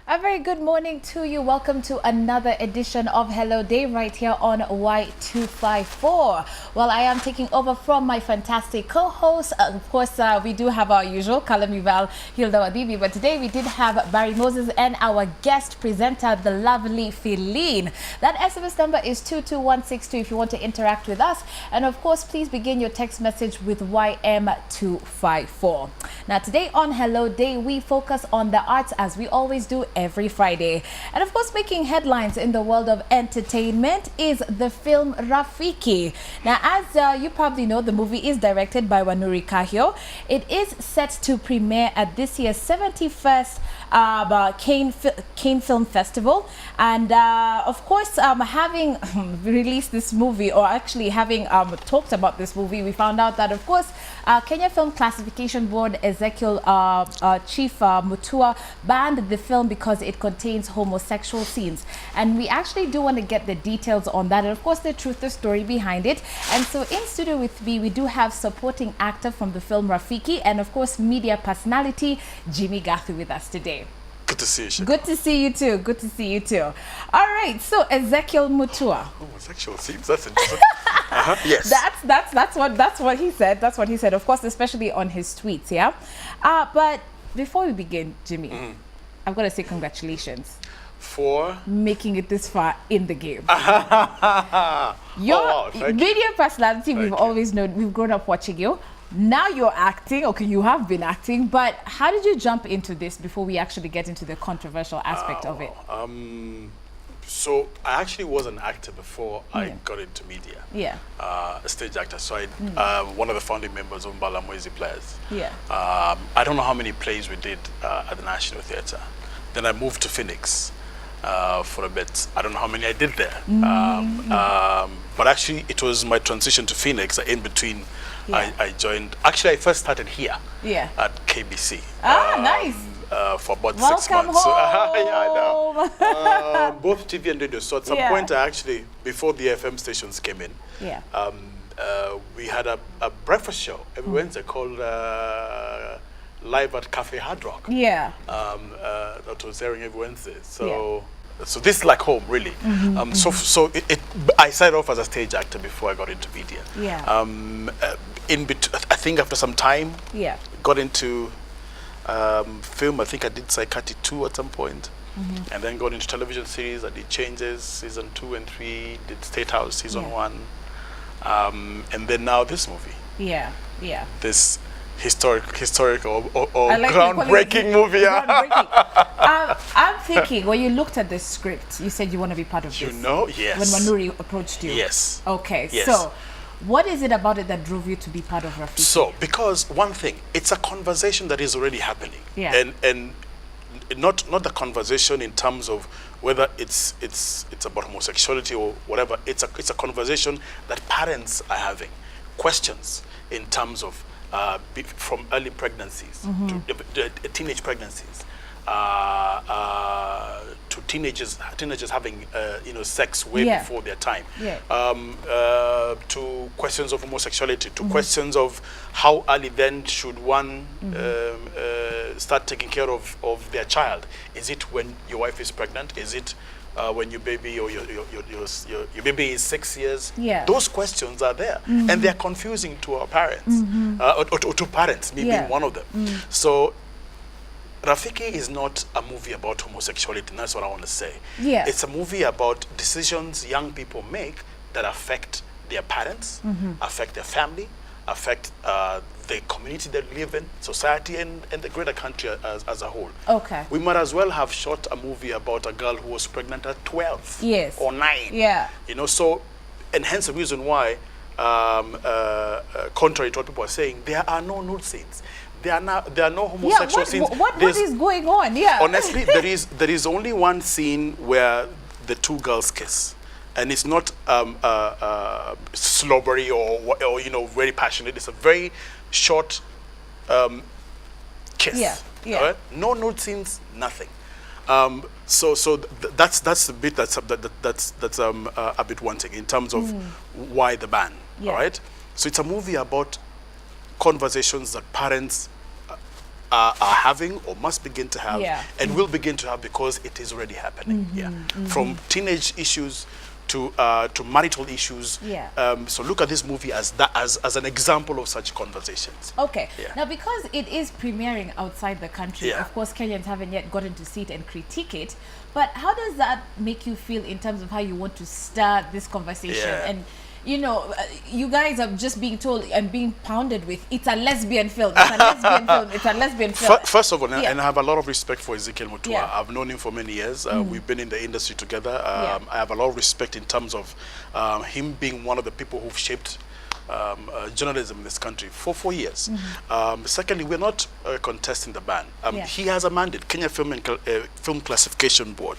A very good morning to you. Welcome to another edition of Hello Day right here on Y254. Well, I am taking over from my fantastic co-host. Of course, we do have our usual Kalamival Hilda Wadibi, but today we did have Barry Moses and our guest presenter, the lovely Feline. That SMS number is 22162 if you want to interact with us. And of course, please begin your text message with YM254. Now, today on Hello Day, we focus on the arts as we always do every Friday. And of course, making headlines in the world of entertainment is the film Rafiki. Now, as you probably know, the movie is directed by Wanuri. It is set to premiere at this year's 71st Kenyan Film Festival. And of course, having released this movie, or actually having talked about this movie, we found out that, of course, Kenya Film Classification Board Ezekiel Chief Mutua banned the film because it contains homosexual scenes. And we actually do want to get the details on that and, of course, the truth, the story behind it. And so in studio with me, we do have supporting actor from the film Rafiki and, of course, media personality Jimmy Gathu with us today. Good to see you, Shaka. Good to see you too. Good to see you too. All right. So Ezekiel Mutua. Homosexual scenes. That's interesting. Yes. That's what he said. That's what he said. Of course, especially on his tweets. Yeah. But before we begin, Jimmy, I've got to say congratulations for making it this far in the game. Your media personality, we've always known. We've grown up watching you. Now you're acting. Okay, you have been acting, but how did you jump into this before we actually get into the controversial aspect of it? So I actually was an actor before I got into media. Yeah. A stage actor. So I, one of the founding members of Mbala Mwezi Players. Yeah. I don't know how many plays we did at the National Theatre. Then I moved to Phoenix for a bit. I don't know how many I did there. But actually, it was my transition to Phoenix in between. Yeah. I joined. Actually, I first started here. Yeah. At KBC. Nice. For about Welcome 6 months. Home. Yeah, I know. Both TV and radio. So at some point, I actually, before the FM stations came in, we had a breakfast show every Wednesday called Live at Cafe Hard Rock. Yeah. That was airing every Wednesday. So. So this is like home, really. So I started off as a stage actor before I got into media. Yeah. I think after some time, got into film. I think I did Psychiatry 2 at some point, and then got into television series. I did Changes season 2 and 3. Did State House season 1, and then now this movie. Yeah. Yeah. This historical or groundbreaking movie. I'm thinking, when you looked at the script, you said you want to be part of this. You know, yes. When Wanuri approached you. Yes. Okay, yes. So what is it about it that drove you to be part of Rafiki? So, because one thing, it's a conversation that is already happening. Yeah. And not the conversation in terms of whether it's about homosexuality or whatever. It's a conversation that parents are having. Questions in terms of from early pregnancies to teenage pregnancies, to teenagers having sex way before their time, to questions of homosexuality, to questions of how early then should one start taking care of their child. Is it when your wife is pregnant? Is it when your baby or your baby is 6 years? Those questions are there, and they're confusing to our parents, or to parents, me being one of them. So Rafiki is not a movie about homosexuality, and that's what I want to say. It's a movie about decisions young people make that affect their parents, affect their family, affect the community they live in, society, and the greater country as a whole. Okay. We might as well have shot a movie about a girl who was pregnant at 12 or 9. Yeah. So, and hence the reason why, contrary to what people are saying, there are no nude scenes. There are no homosexual scenes. What is going on? Yeah. Honestly, there is only one scene where the two girls kiss. And it's not slobbery or very passionate. It's a very short kiss. Yeah. Right? No nude scenes, nothing. So that's the bit that's a bit wanting in terms of why the ban. All right. So it's a movie about conversations that parents are having or must begin to have, Yeah. and will begin to have because it is already happening. Yeah, from teenage issues to marital issues. Yeah. So look at this movie as as an example of such conversations. Okay. Yeah. Now, because it is premiering outside the country, Yeah. of course, Kenyans haven't yet gotten to see it and critique it. But how does that make you feel in terms of how you want to start this conversation? Yeah. And, you know, you guys are just being told and being pounded with, it's a lesbian film, it's a lesbian film, it's a lesbian film. First of all, Yeah. and I have a lot of respect for Ezekiel Mutua. Yeah. I've known him for many years. We've been in the industry together. Yeah. I have a lot of respect in terms of him being one of the people who've shaped journalism in this country for 4 years. Secondly, we're not contesting the ban. Yeah. He has a mandate. Kenya Film Classification Board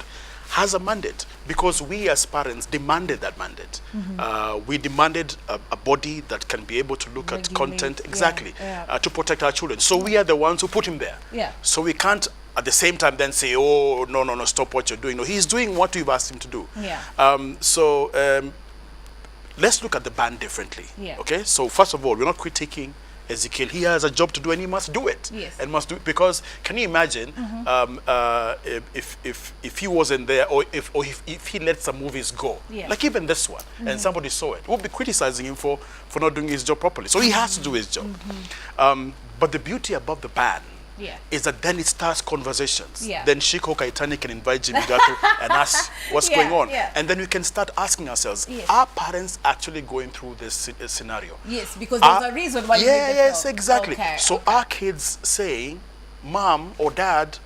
has a mandate because we as parents demanded that mandate. We demanded a body that can be able to look at Regulate, content exactly yeah. to protect our children. So we are the ones who put him there. Yeah. So we can't at the same time then say, oh, no, stop what you're doing. No, he's doing what we've asked him to do. Yeah. Let's look at the ban differently. Yeah. Okay, so first of all, we're not critiquing Ezekiel. He has a job to do and he must do it. Yes. And must do it because can you imagine if he wasn't there or if he let some movies go, Yeah. like even this one, and somebody saw it, we'll be criticizing him for not doing his job properly. So he has to do his job. But the beauty above the ban Yeah. is that then it starts conversations. Yeah. Then Shiko Kaitani can invite Jimmy Gathu and ask what's Yeah, going on. yeah. And then we can start asking ourselves, Yes. are parents actually going through this scenario? Yes, because there's a reason why you made the Yes, film. exactly. Okay, So are kids saying, Mom or Dad,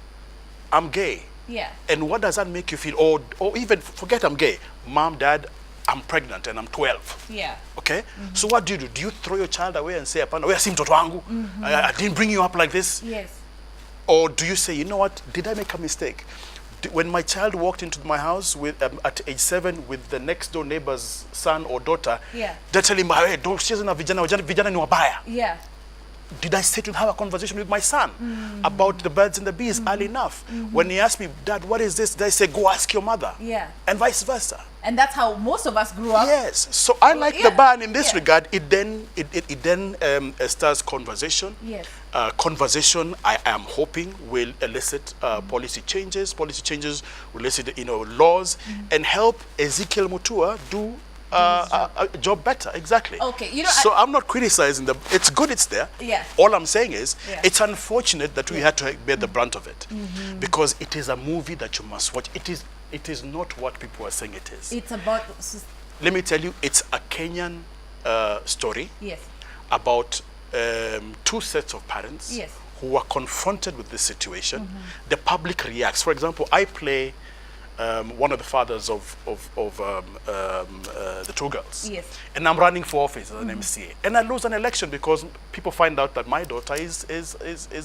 I'm gay? Yeah. And what does that make you feel? Or even forget I'm gay. Mom, Dad, I'm pregnant and I'm 12. Yeah. Okay? So what do? Do you throw your child away and say, "Apana, where si mtoto wangu? I didn't bring you up like this"? Yes. Or do you say, you know what, did I make a mistake? When my child walked into my house with at age 7 with the next door neighbor's son or daughter, Yeah. they tell him, hey, don't chase na vijana ni wabaya. Yeah. Did I sit and have a conversation with my son about the birds and the bees early enough? When he asked me, Dad, what is this? Did I say, go ask your mother? Yeah. And vice versa. And that's how most of us grew up. Yes. So I like the Yeah. ban in this Yeah. regard. It then starts conversation. Yes. Conversation, I am hoping, will elicit policy changes. Policy changes will elicit, laws and help Ezekiel Mutua do a job better. Exactly. Okay. So I'm not criticizing them. It's good it's there. Yeah. All I'm saying is Yeah. it's unfortunate that we had to bear the brunt of it because it is a movie that you must watch. It is not what people are saying it is. It's about. Let me tell you, it's a Kenyan story Yes. about 2 sets of parents Yes. who are confronted with this situation. The public reacts. For example, I play one of the fathers of the 2 girls. Yes. And I'm running for office as an MCA. And I lose an election because people find out that my daughter is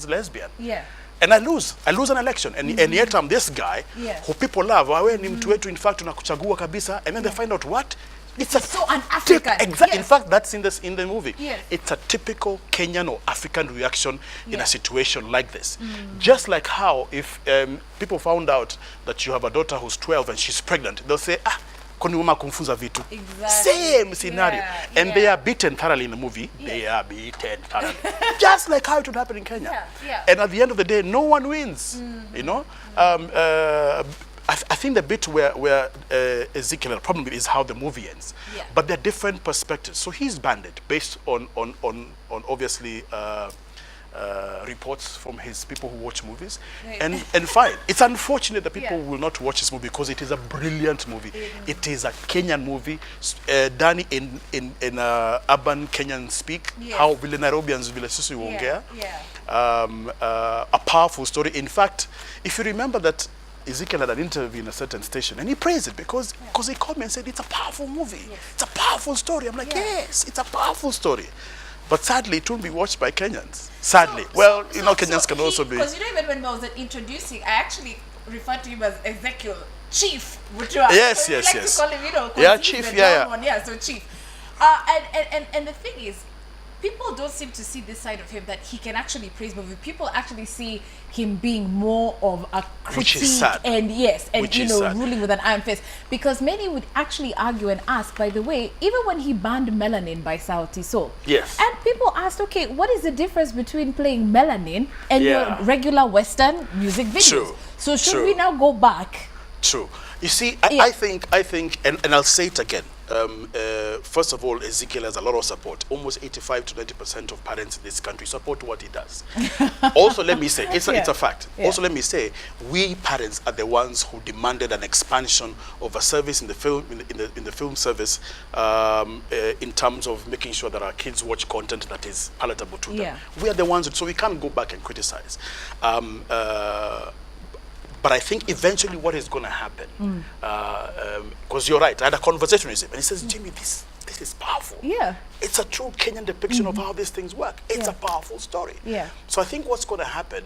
lesbian. Yeah. And I lose an election. And yet I'm this guy Yeah. who people love. Wawe ni mtu wetu, in fact, tunakuchagua kabisa. And then they find out what? It's so un-African. Exactly. Yes. In fact, that's in the movie. Yes. It's a typical Kenyan or African reaction in Yeah. a situation like this. Just like how if people found out that you have a daughter who's 12 and she's pregnant, they'll say, kwani mama kumfunza vitu. Exactly. Same scenario. Yeah, And yeah. they are beaten thoroughly in the movie. Yeah. They are beaten thoroughly. Just like how it would happen in Kenya. Yeah, yeah. And at the end of the day, no one wins. You know? I think the bit where Ezekiel, the problem is how the movie ends. Yeah. But there are different perspectives. So he's banded based on obviously reports from his people who watch movies. Right. And fine. It's unfortunate that people Yeah. will not watch this movie because it is a brilliant movie. It is a Kenyan movie done in urban Kenyan speak. Yes. How vile Nairobians vile sisi huongea. Yeah. A powerful story. In fact, if you remember that Ezekiel had an interview in a certain station and he praised it because he called me and said, it's a powerful movie. Yes. It's a powerful story. I'm like, Yeah. yes, it's a powerful story. But sadly, it won't be watched by Kenyans. Sadly. Kenyans can also be. Because even when I was introducing, I actually referred to him as Ezekiel Chief Mutua. Yes, So we yes, like yes. to call him, 'cause Yeah, he's Chief, the yeah, down yeah. one, yeah, so Chief. And the thing is, people don't seem to see this side of him, that he can actually praise movie. People actually see him being more of a critique, which is sad. And yes, and Which you is know, sad. ruling with an iron fist. Because many would actually argue and ask, by the way, even when he banned Melanin by Sauti Sol, Yes. and people asked, okay, what is the difference between playing Melanin and Yeah. your regular Western music videos? True. So should True. we now go back? True. You see, Yeah. I think, and I'll say it again. First of all, Ezekiel has a lot of support. Almost 85 to 90% of parents in this country support what he does. Also, let me say, it's a fact. Yeah. Also, let me say, we parents are the ones who demanded an expansion of a service in the film, in the film service, in terms of making sure that our kids watch content that is palatable to them. Yeah. We are the ones, so we can't go back and criticize. But I think eventually what is going to happen, because you're right, I had a conversation with him, and he says, Jimmy, this is powerful. Yeah. It's a true Kenyan depiction of how these things work. It's Yeah. a powerful story. Yeah. So I think what's going to happen,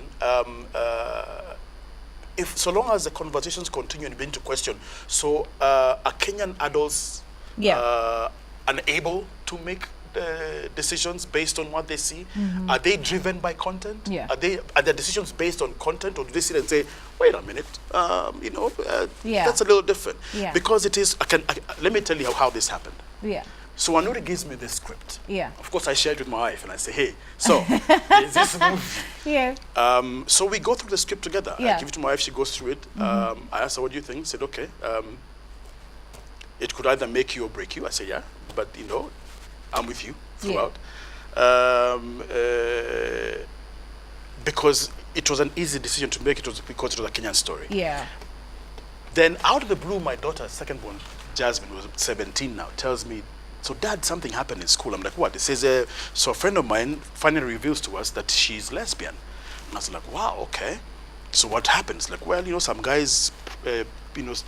if so long as the conversations continue and begin to question, so are Kenyan adults unable to make decisions based on what they see? Are they driven by content? Yeah. Are their decisions based on content, or do they sit and say, wait a minute, that's a little different? Yeah. Because it is. Let me tell you how this happened. Yeah. So Anuri gives me this script. Yeah. Of course, I share it with my wife, and I say, hey, so there's this movie. Yeah. So we go through the script together. Yeah. I give it to my wife, she goes through it. I asked her, what do you think? She said, okay. It could either make you or break you. I said, yeah, but I'm with you throughout. Because it was an easy decision to make. It was because it was a Kenyan story. Yeah. Then out of the blue, my daughter, second born, Jasmine, was 17 now, tells me, so Dad, something happened in school. I'm like, what? It says, so a friend of mine finally reveals to us that she's lesbian. And I was like, wow, okay. So what happens? Like, well, some guys,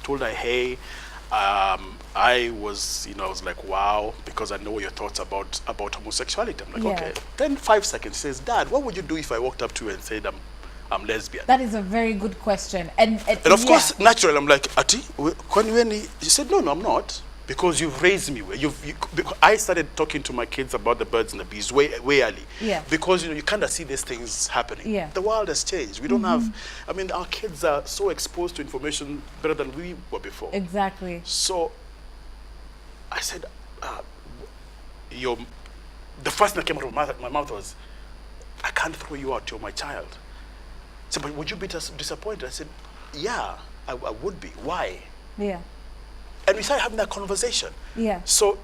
told her, hey, I was, I was like, wow, because I know your thoughts about homosexuality. I'm like, okay. Then 5 seconds, she says, Dad, what would you do if I walked up to you and said I'm lesbian? That is a very good question. And of course, naturally, I'm like, Ati, when he said, no, I'm not. Because you've raised me. I started talking to my kids about the birds and the bees way early. Yeah. Because, you kind of see these things happening. Yeah. The world has changed. We don't have, our kids are so exposed to information better than we were before. Exactly. So I said, the first thing that came out of my mouth was, I can't throw you out, you're my child. So, but would you be disappointed? I said, yeah, I would be. Why? Yeah. And we started having that conversation. Yeah. So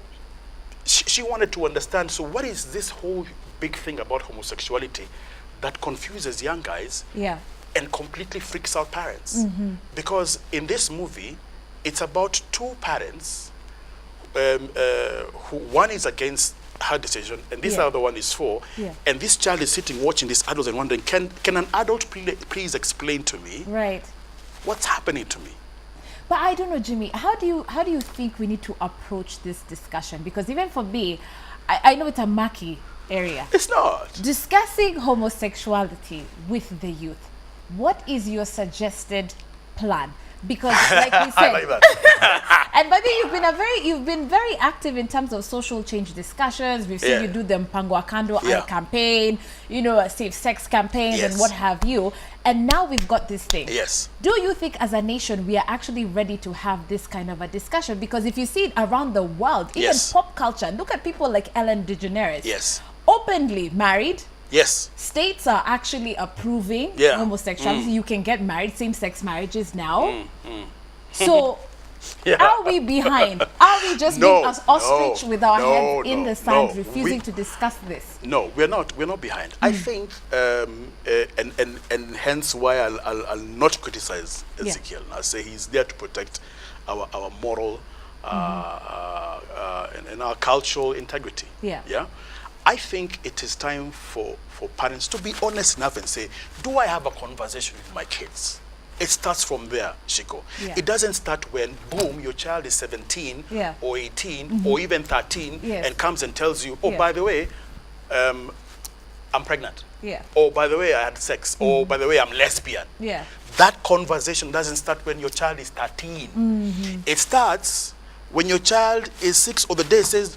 she wanted to understand, so what is this whole big thing about homosexuality that confuses young guys and completely freaks out parents? Because in this movie, it's about two parents who one is against her decision and this other one is for. Yeah. And this child is sitting watching these adults and wondering, can an adult please explain to me what's happening to me? But I don't know, Jimmy, how do you think we need to approach this discussion? Because even for me, I know it's a murky area. It's not. Discussing homosexuality with the youth, what is your suggested plan? Because like we said, I like that. and by the way, you've been very active in terms of social change discussions. We've seen you do the Mpango Akando campaign, safe sex campaigns and what have you. And now we've got this thing. Yes. Do you think as a nation we are actually ready to have this kind of a discussion? Because if you see it around the world, even pop culture, look at people like Ellen DeGeneres. Yes. Openly married. Yes. States are actually approving homosexuality. You can get married, same-sex marriages now. So are we behind? Are we just being as ostrich with our heads in the sand, refusing to discuss this? No, we're not behind. I think, and hence why I'll not criticize Ezekiel. I'll say he's there to protect our moral and our cultural integrity. Yeah. I think it is time for parents to be honest enough and say, do I have a conversation with my kids? It starts from there, Shiko. It doesn't start when, boom, your child is 17 or 18 or even 13 and comes and tells you, oh, by the way, I'm pregnant. Oh, by the way, I had sex. Oh, by the way, I'm lesbian. That conversation doesn't start when your child is 13. It starts when your child is 6 or the day says,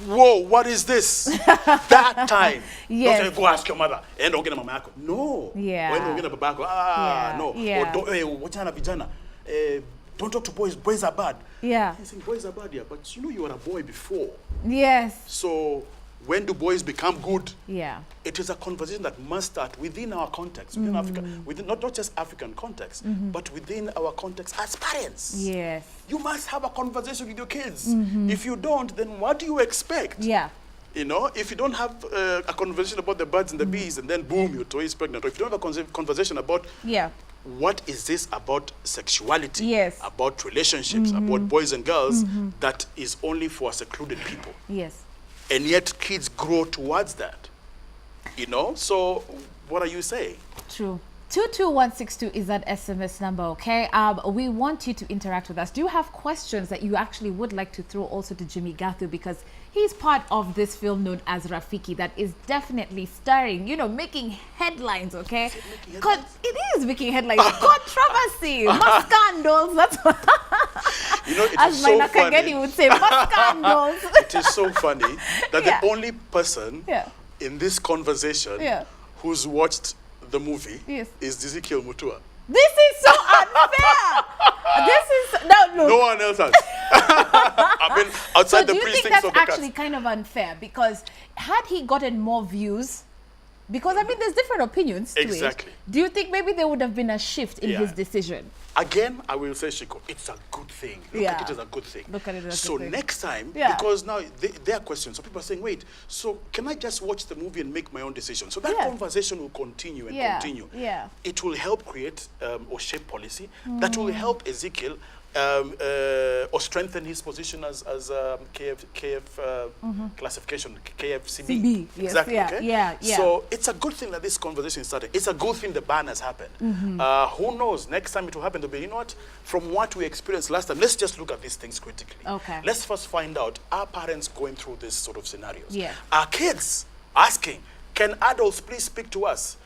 whoa, what is this? That time. Yes. Don't say, go ask your mother. And don't get a mama. No. Yeah. When don't get a babako. No. Yeah. Or don't, wachana vijana. Don't talk to boys. Boys are bad. Yeah. I think boys are bad, yeah. But you know you were a boy before. Yes. So when do boys become good? Yeah. It is a conversation that must start within our context, within Africa, within not just African context, but within our context as parents. Yes. You must have a conversation with your kids. If you don't, then what do you expect? Yeah. You know, if you don't have a conversation about the birds and the bees, and then boom, your toy is pregnant. Or if you don't have a conversation about what is this about sexuality, yes, about relationships, about boys and girls, that is only for secluded people. Yes. And yet kids grow towards that. You know, so what are you saying? True. 22162 is that SMS number, okay? We want you to interact with us. Do you have questions that you actually would like to throw also to Jimmy Gathu, because he's part of this film known as Rafiki that is definitely stirring, you know, making headlines, okay? Because it is making headlines. Controversy, scandals. That's what you know, it as is my so funny. would say, scandals. It is so funny that the only person in this conversation who's watched the movie is Ezekiel Mutua. This is so unfair. This is no one else has. I mean, outside the precincts of the cast. So do you think that's actually kind of unfair? Because had he gotten more views, because I mean, there's different opinions to it. Do you think maybe there would have been a shift in his decision? Again, I will say, Shiko, it's a good thing. Look at it as a good thing. Look at it as a good thing. So next time, because now there are questions, so people are saying, wait, so can I just watch the movie and make my own decision? So that conversation will continue and continue. Yeah. It will help create or shape policy that will help Ezekiel or strengthen his position as KF classification, KFCB. CB, yes, exactly. Yeah. So it's a good thing that this conversation started. It's a good thing the ban has happened. Who knows? Next time it will happen. They'll be, you know what? From what we experienced last time, let's just look at these things critically. Okay. Let's first find out, are parents going through this sort of scenarios? Yeah. Are kids asking, can adults please speak to us?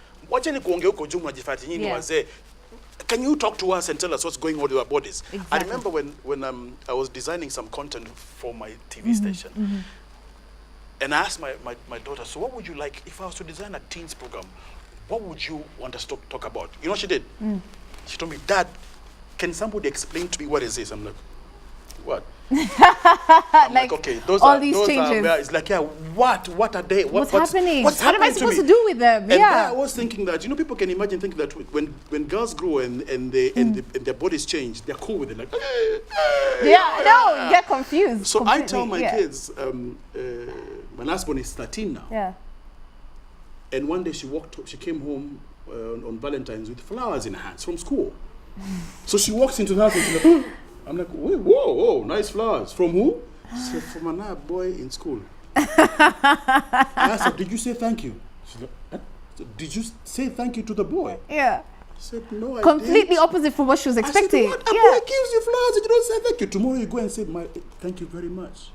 Can you talk to us and tell us what's going on with our bodies? Exactly. I remember when I was designing some content for my TV station, and I asked my daughter, so what would you like, if I was to design a teens program, what would you want us to talk about? You know what she did? She told me, Dad, can somebody explain to me what is this? I'm like, what? I'm like, okay, those all are these changes. It's like, what are they? What's happening? What's what am I supposed to do with them? And I was thinking that, you know, people can imagine thinking that when girls grow and their bodies change, they're cool with it. Like, get confused. So completely. I tell my kids, my last one is 13 now. Yeah. And one day she came home on Valentine's with flowers in her hands from school. So she walks into the house and she's like, I'm like, whoa, nice flowers. From who? She said, from another boy in school. I asked her, did you say thank you? She's like, did you say thank you to the boy? Yeah. I said, no, I completely didn't. Opposite from what she was expecting. I said, what? A boy gives you flowers and you don't say thank you. Tomorrow you go and say, thank you very much.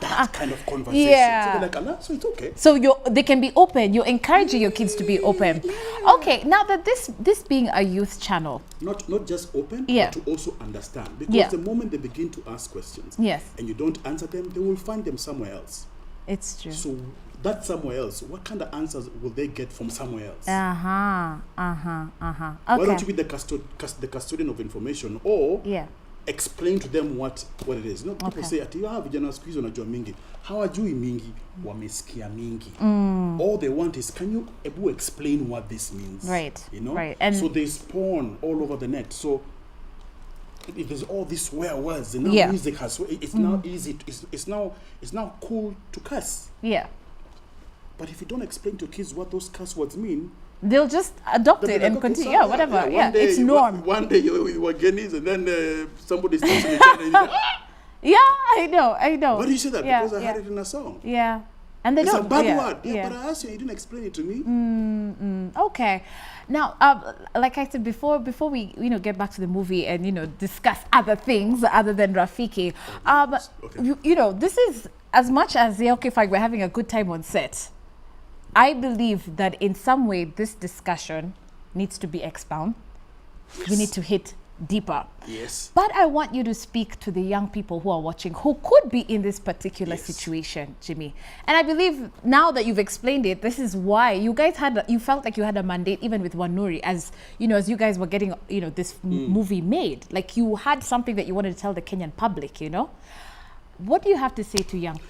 That kind of conversation. Yeah. So they're like, Allah, so it's okay. So they can be open. You're encouraging your kids to be open. Okay, now that this being a youth channel. Not just open, but to also understand. Because the moment they begin to ask questions and you don't answer them, they will find them somewhere else. It's true. So that somewhere else, what kind of answers will they get from somewhere else? Okay. Why don't you be the custodian of information or explain to them what it is. You know, people say, ati have vijana siku hizi wanajua mingi. Hawajui mingi, wamesikia mingi. All they want is, can you explain what this means? Right. You know? Right. And so they spawn all over the net. So if there's all these swear words, and now music has, it's now easy, it's now cool to cuss. Yeah. But if you don't explain to kids what those cuss words mean, they'll just adopt it and continue. Whatever. It's norm. One day you were Guineas and then somebody starts in the channel. Yeah, I know. Why do you say that? Because I heard it in a song. Yeah. And it's a bad word. Yeah, but I asked you, you didn't explain it to me. Okay. Now, like I said before we get back to the movie and discuss other things other than Rafiki. This is as much as fine, we're having a good time on set. I believe that in some way this discussion needs to be expounded. Yes. We need to hit deeper. Yes. But I want you to speak to the young people who are watching who could be in this particular situation, Jimmy. And I believe now that you've explained it, this is why you guys you felt like you had a mandate even with Wanuri, as you know, as you guys were getting, you know, this movie made. Like you had something that you wanted to tell the Kenyan public, you know. What do you have to say to young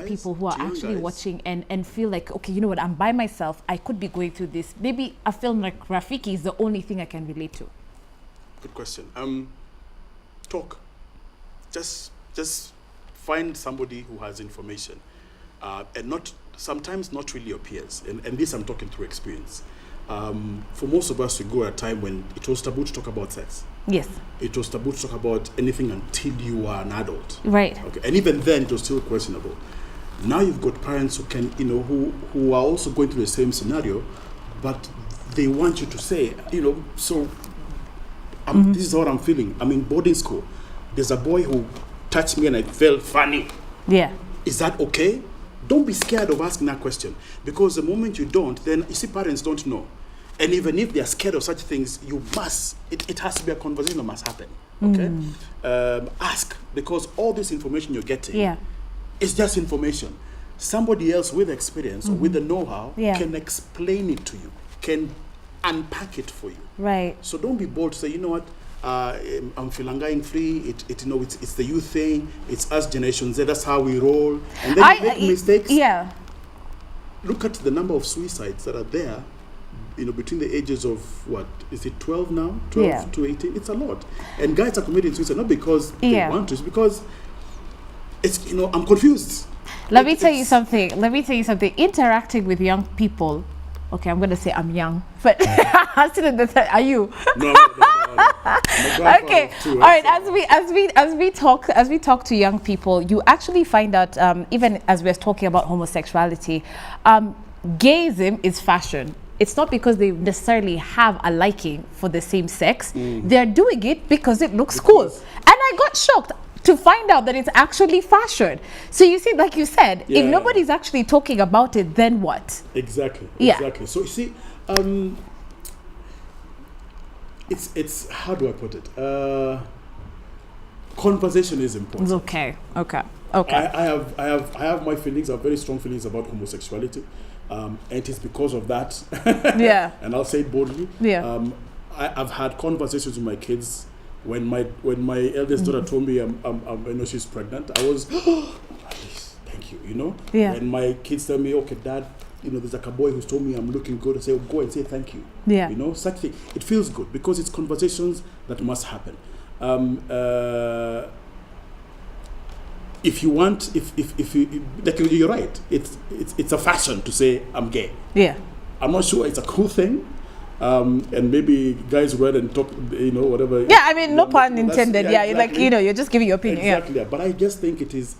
people who are actually watching and feel like, okay, you know what, I'm by myself, I could be going through this. Maybe a film like Rafiki is the only thing I can relate to. Good question. Talk. Just find somebody who has information, and sometimes not really your peers. And this I'm talking through experience. For most of us, we go at a time when it was taboo to talk about sex. Yes. It was taboo to talk about anything until you are an adult. Right. Okay. And even then, it was still questionable. Now you've got parents who can, you know, who are also going through the same scenario, but they want you to say, you know, so this is what I'm feeling. I'm in boarding school. There's a boy who touched me and I felt funny. Yeah. Is that okay? Don't be scared of asking that question, because the moment you don't, then you see parents don't know. And even if they are scared of such things, you must, it has to be a conversation that must happen. Okay? Ask, because all this information you're getting is just information. Somebody else with experience or with the know-how can explain it to you, can unpack it for you. Right. So don't be bold to say, you know what, I'm philangaing free, you know, it's the youth thing, it's us Generation Z, that's how we roll. And then you make mistakes. Yeah. Look at the number of suicides that are there, you know, between the ages of, what, is it 12 now? 12 to 18? It's a lot. And guys are committing suicide not because they want to, it's because it's, you know, I'm confused. Let me tell you something. Interacting with young people, okay, I'm going to say I'm young, but are you? No. Okay. All right. As we talk to young people, you actually find out, even as we're talking about homosexuality, gayism is fashion. It's not because they necessarily have a liking for the same sex. They're doing it because it looks cool. And I got shocked to find out that it's actually fashion. So you see, like you said, if nobody's actually talking about it, then what? Exactly. So you see, it's how do I put it? Conversation is important. Okay. I have my feelings. I have very strong feelings about homosexuality, and it is because of that. And I'll say it boldly. I've had conversations with my kids. When my eldest daughter told me I know she's pregnant, I was thank you, you know. When my kids tell me, okay, Dad, you know, there's like a boy who's told me I'm looking good, I say, go and say thank you. You know, such thing. It feels good because it's conversations that must happen. If you want, if you, like, you're right. It's a fashion to say I'm gay. I'm not sure it's a cool thing. And maybe guys read and talk, you know, whatever. Yeah, I mean, no pun intended. Exactly. Like, you know, you're just giving your opinion. Exactly. But I just think it is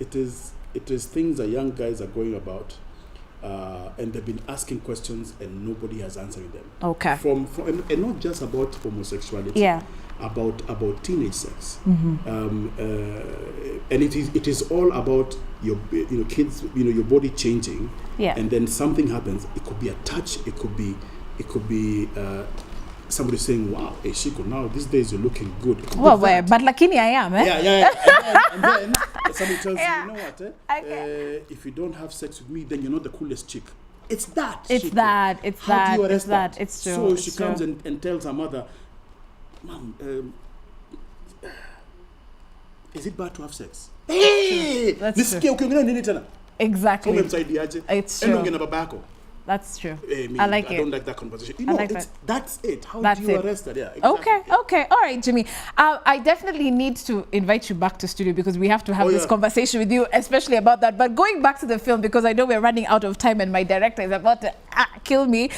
things that young guys are going about, and they've been asking questions and nobody has answered them. Okay. And not just about homosexuality. About teenage sex. And it is all about your, you know, kids, you know, your body changing. And then something happens. It could be a touch. It could be somebody saying, wow, hey, Shiko, now these days you're looking good. Well, but lakini I am, eh? And then somebody tells you, you know what, if you don't have sex with me, then you're not the coolest chick. It's that. It's Shiko. How do you arrest that? It's true. So she comes and tells her mother, Mom, is it bad to have sex? Hey! That's true. Exactly. It's true. That's true. I like it. I don't like that conversation. You know, that's it. How do you arrest that? Yeah, exactly. Okay. All right, Jimmy. I definitely need to invite you back to studio because we have to have this conversation with you, especially about that. But going back to the film, because I know we're running out of time and my director is about to kill me.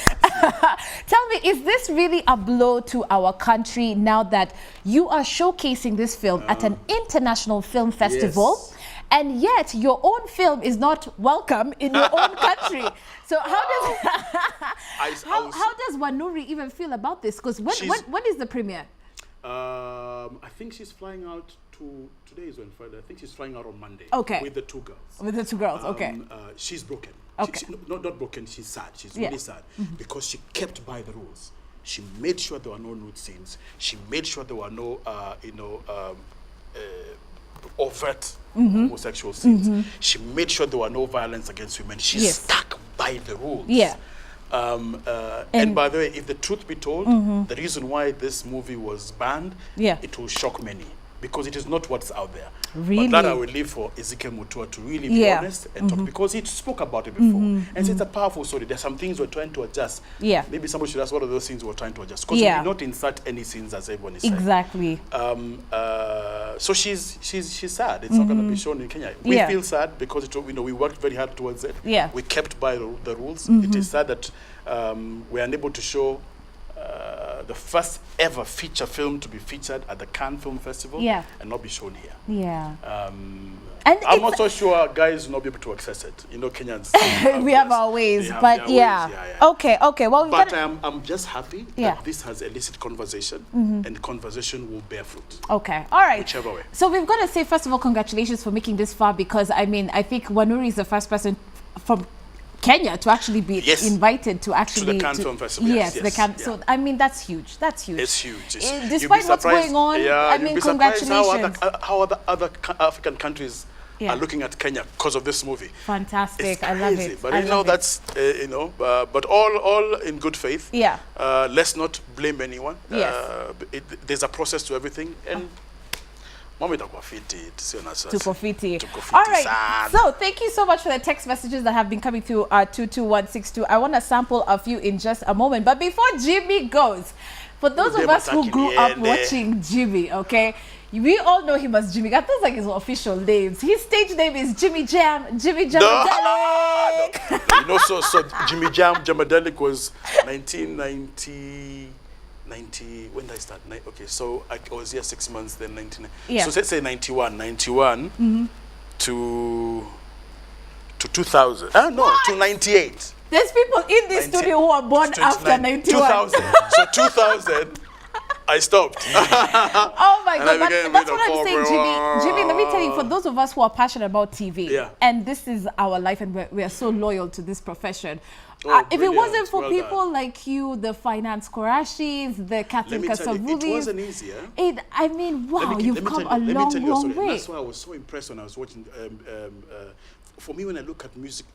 Tell me, is this really a blow to our country now that you are showcasing this film at an international film festival? Yes. And yet, your own film is not welcome in your own country. So how does Wanuri even feel about this? Because when is the premiere? I think she's flying out today is Friday. I think she's flying out on Monday. Okay. With the two girls. Okay. She's broken. Okay. Not broken. She's sad. She's really sad because she kept by the rules. She made sure there were no nude scenes. She made sure there were no, overt homosexual scenes. She made sure there were no violence against women. She stuck by the rules. Yeah. And by the way, if the truth be told, the reason why this movie was banned, it will shock many, because it is not what's out there. Really? But that I will leave for Ezekiel Mutua to really be honest and talk, because he spoke about it before. And it's a powerful story. There's some things we're trying to adjust. Yeah. Maybe somebody should ask what are those things we're trying to adjust, because we did not insert any scenes, as everyone is saying. Exactly. So she's sad. It's not going to be shown in Kenya. We feel sad because it, we worked very hard towards it. Yeah. We kept by the rules. It is sad that we are unable to show the first ever feature film to be featured at the Cannes Film Festival and not be shown here. Yeah. And I'm not so sure guys will not be able to access it. You know, Kenyans. We have our ways, but Okay. Well, but I'm just happy that this has elicited conversation, and the conversation will bear fruit. Okay. All right. Whichever way. So we've got to say, first of all, congratulations for making this far, because I mean, I think Wanuri is the first person from Kenya to actually be invited to actually to the Cannes Film Festival. Yes, the Cannes. So I mean, that's huge. That's huge. It's huge. Despite what's going on, I mean, congratulations. How other African countries are looking at Kenya because of this movie. Fantastic. I love it. But that's but all in good faith. Yeah. Let's not blame anyone. Yes. There's a process to everything, and. All right, so thank you so much for the text messages that have been coming through 22162. I want to sample a few in just a moment, but before Jimmy goes, for those of us who grew up watching Jimmy, okay, we all know him as Jimmy. That's like his official names. His stage name is Jimmy Jam, Jimmy Jamadelic. So Jimmy Jam Jamadelic was 1990. When did I start? Okay, so I was here 6 months, then 19. So let's say 91 to 2000. To 98. There's people in this studio who are born after 91. 2000. So 2000, I stopped. Oh my God, that's what I'm saying, Jimmy, let me tell you, for those of us who are passionate about TV, and this is our life, and we are so loyal to this profession. If it wasn't for people like you, the finance Korashis, the Catherine Kasavulis, it wasn't easier. I mean, wow, you've come a long way. That's why I was so impressed when I was watching. For me, when I look at music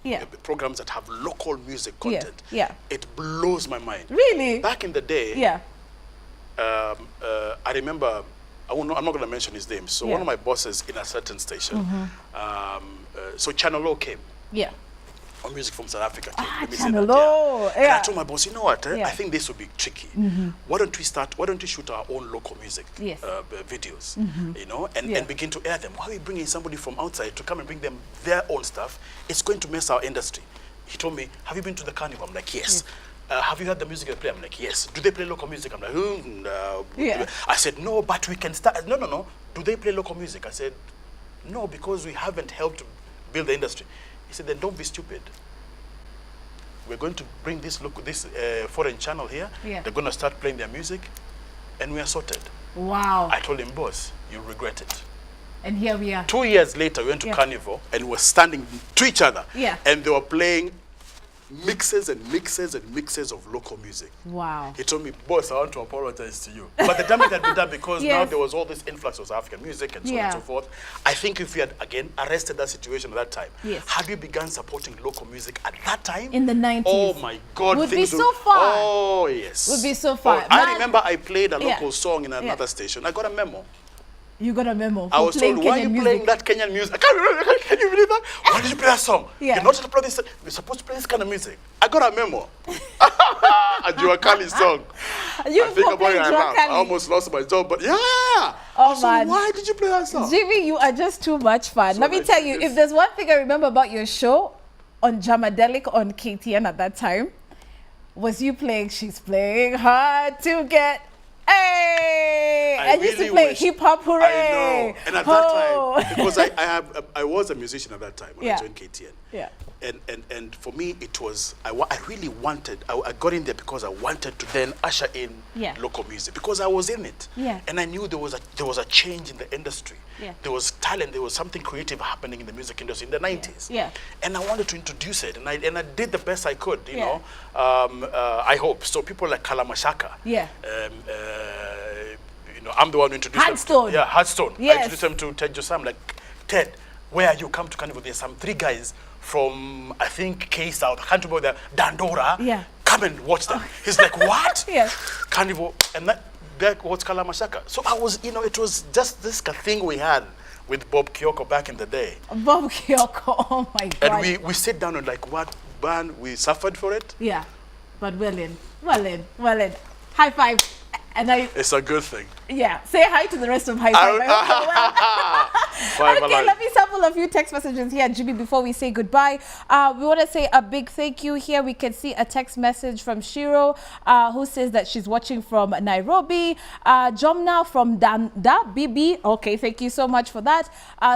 programs that have local music content, it blows my mind. Really? Back in the day, I remember. I'm not going to mention his name. So one of my bosses in a certain station, so Channel O came. Yeah. Or music from South Africa came. Channel O. And I told my boss, you know what? I think this would be tricky. Why don't we shoot our own local music videos, and begin to air them? Why are we bringing somebody from outside to come and bring them their own stuff? It's going to mess our industry. He told me, have you been to the carnival? I'm like, yes. Have you heard the music they play? I'm like, yes. Do they play local music? I'm like, I said, no, but we can start. No. Do they play local music? I said, no, because we haven't helped build the industry. He said, then don't be stupid. We're going to bring this foreign channel here. They're going to start playing their music, and we are sorted. Wow. I told him, boss, you'll regret it. And here we are. 2 years later, we went to Carnival, and we were standing to each other. And they were playing mixes and mixes and mixes of local music. Wow. He told me, boss, I want to apologize to you. But the damage had been done because now there was all this influx of African music and so on and so forth. I think if we had, again, arrested that situation at that time, had we begun supporting local music at that time? In the 90s. Oh my God. Would be so far. Oh, yes. Would be so far. I remember I played a local song in another station. I got a memo. You got a memo. I was told, why are you playing that Kenyan music? I can't remember. Can you believe that? Why did you play that song? You're not supposed to play this. You're supposed to play this kind of music. I got a memo. A Juakali song. I think about it, I almost lost my job, but man. Why did you play that song? Jimmy, you are just too much fun. So let me tell you, if there's one thing I remember about your show on Jamadelic on KTN at that time, was you playing She's Playing Hard to Get. Hey! I used to play hip hop hooray. I know. And at that time, because I was a musician at that time when I joined KTN. Yeah. And for me, it was, I really wanted, I got in there because I wanted to then usher in local music, because I was in it. Yeah. And I knew there was a change in the industry. Yeah. There was talent, there was something creative happening in the music industry in the 90s. Yeah. And I wanted to introduce it, and I did the best I could, you know. I hope. So people like Kalamashaka. Yeah. You know, I'm the one who introduced Hardstone. them. Hardstone. Yes. I introduced them to Ted Josam, like, Ted, where you come to Carnival, there's some 3 guys from, I think, K-South, I can't remember, Dandora. Yeah. Come and watch them. He's like, what? Yeah. Carnival. And that was Kalamashaka. So I was, you know, it was just this thing we had with Bob Kyoko back in the day. Bob Kyoko, oh my God. And we sit down and like, what, man, we suffered for it. Yeah, but well in. High five. And it's a good thing. Yeah, say hi to the rest of High Five. Okay, let me sample a few text messages here, Jimmy, before we say goodbye. We want to say a big thank you here. We can see a text message from Shiro, who says that she's watching from Nairobi. Jomna from Danda, BB. Okay, thank you so much for that.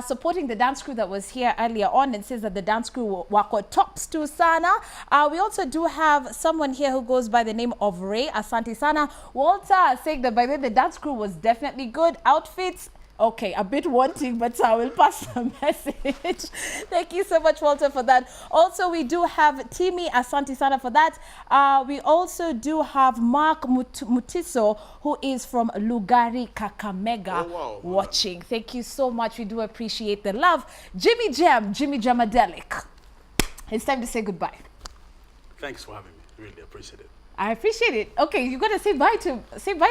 Supporting the dance crew that was here earlier on, and says that the dance crew wako tops to sana. We also do have someone here who goes by the name of Ray. Asante sana. Walter saying that by the way, the dance crew was definitely good. Outfits, okay, a bit wanting, but I will pass the message. Thank you so much, Walter, for that. Also, we do have Timi, Asante sana for that. We also do have Mark Mutiso, who is from Lugari, Kakamega, watching. Thank you so much. We do appreciate the love. Jimmy Jamadelic. It's time to say goodbye. Thanks for having me. Really appreciate it. I appreciate it. Okay, you gotta say bye to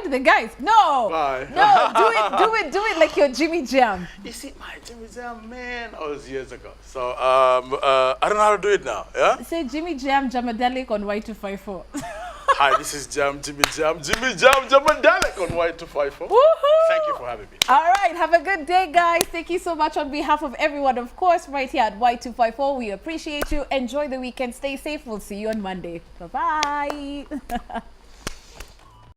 the guys. No, bye. No, do it like your Jimmy Jam. You see, my Jimmy Jam, man, that was years ago. So I don't know how to do it now. Yeah. Say Jimmy Jam Jamadelic on Y254. Hi, this is Jimmy Jam Jamadelic on Y254. Woohoo! Thank you for having me. All right, have a good day, guys. Thank you so much on behalf of everyone, of course, right here at Y254. We appreciate you. Enjoy the weekend. Stay safe. We'll see you on Monday. Bye-bye.